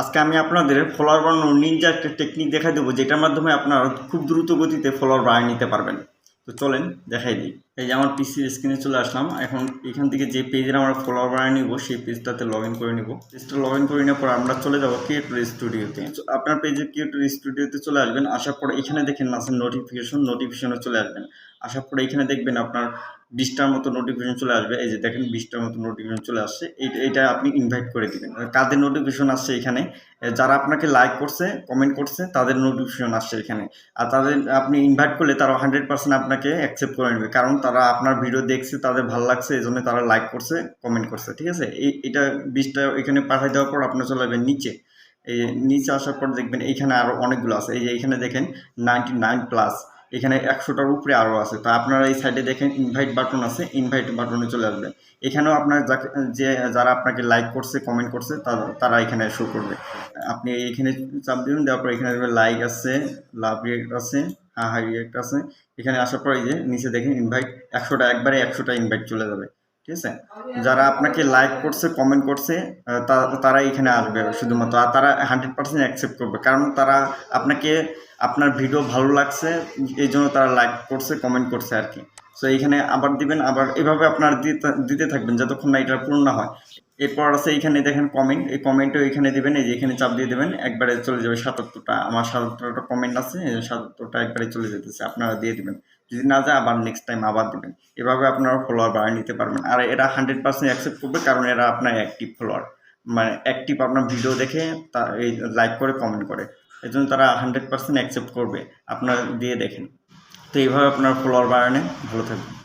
আজকে আমি আপনাদের ফলোয়ার বানানোর নিনজা একটা টেকনিক দেখাই দেবো, যেটার মাধ্যমে আপনারা খুব দ্রুত গতিতে ফলোয়ার বানিয়ে নিতে পারবেন। তো চলেন দেখাই দিই। এই যে আমার পিসির স্ক্রিনে চলে আসলাম। এখন এখান থেকে যে পেজের আমরা ফলোয়ার বানিয়ে নিব সেই পেজটাতে লগ ইন করে নিব। পেজটা লগ ইন করে নেওয়ার পর আমরা চলে যাব ক্রিয়েটর স্টুডিওতে। আপনার পেজে ক্রিয়েটর স্টুডিওতে চলে আসবেন। আসার পর এখানে দেখেন আছে নোটিফিকেশনে চলে আসবেন। আসার পরে এখানে দেখবেন আপনার 20টার মতো নোটিফিকেশন চলে আসবে। এই যে দেখেন 20টার মতো নোটিফিকেশন চলে আসছে। এইটা আপনি ইনভাইট করে দিবেন। কাদের নোটিফিকেশন আসছে এখানে, যারা আপনাকে লাইক করছে, কমেন্ট করছে, তাদের নোটিফিকেশন আসছে এখানে। আর তাদের আপনি ইনভাইট করলে তারা 100% আপনাকে অ্যাকসেপ্ট করে নেবে, কারণ তারা আপনার ভিডিও দেখছে, তাদের ভালো লাগছে, এই জন্য তারা লাইক করছে, কমেন্ট করছে। ঠিক আছে, এটা 20টা এখানে পাঠিয়ে দেওয়ার পর আপনার চলে যাবেন নিচে। এই নিচে আসার পর দেখবেন এইখানে আরও অনেকগুলো আছে। এই যে এখানে দেখেন 99+, এখানে 100টার উপরে আরও আছে। তা আপনারা এই সাইডে দেখেন ইনভাইট বাটন আছে, ইনভাইট বাটনে চলে আসবেন। এখানেও আপনার যারা আপনাকে লাইক করছে, কমেন্ট করছে, তারা এখানে শো করবে। আপনি এখানে চাপ দিবেন, দেওয়ার পর এখানে লাইক আছে, লাভ রিয়েক্ট আছে, হাই রিয়েক্ট আছে। এখানে আসার পর এই যে নিচে দেখেন ইনভাইট 100টা ইনভাইট চলে যাবে। ঠিক আছে, যারা আপনাকে লাইক করছে, কমেন্ট করছে, তারা এখানে আসবে শুধুমাত্র। আর তারা 100% অ্যাকসেপ্ট করবে, কারণ তারা আপনার ভিডিও ভালো লাগছে, এই জন্য তারা লাইক করছে, কমেন্ট করছে আর কি। সো এইখানে আবার দিবেন, আবার এভাবে আপনার দিতে থাকবেন যতক্ষণ না এটা পূর্ণ না হয়। এরপর আছে এইখানে দেখেন কমেন্ট, এই কমেন্টও এখানে দিবেন। এই যে এখানে চাপ দিয়ে দেবেন, একবারে চলে যাবে 77টা। আমার 77টা কমেন্ট আছে, 77টা একবারে চলে যেতেছে। আপনারা দিয়ে দিবেন। যদি না যায় আবার নেক্সট টাইম আবার দিবেন। এভাবে আপনারা ফলোয়ার বাড়িয়ে নিতে পারবেন। আর এরা 100% অ্যাকসেপ্ট করবে, কারণ এরা আপনার অ্যাক্টিভ ফলোয়ার, মানে অ্যাক্টিভ, আপনার ভিডিও দেখে এই লাইক করে, কমেন্ট করে, এই জন্য তারা 100% অ্যাকসেপ্ট করবে। আপনারা দিয়ে দেখেন। তো এইভাবে আপনার ফলোয়ার বাড়ানো ভালো থাকবে।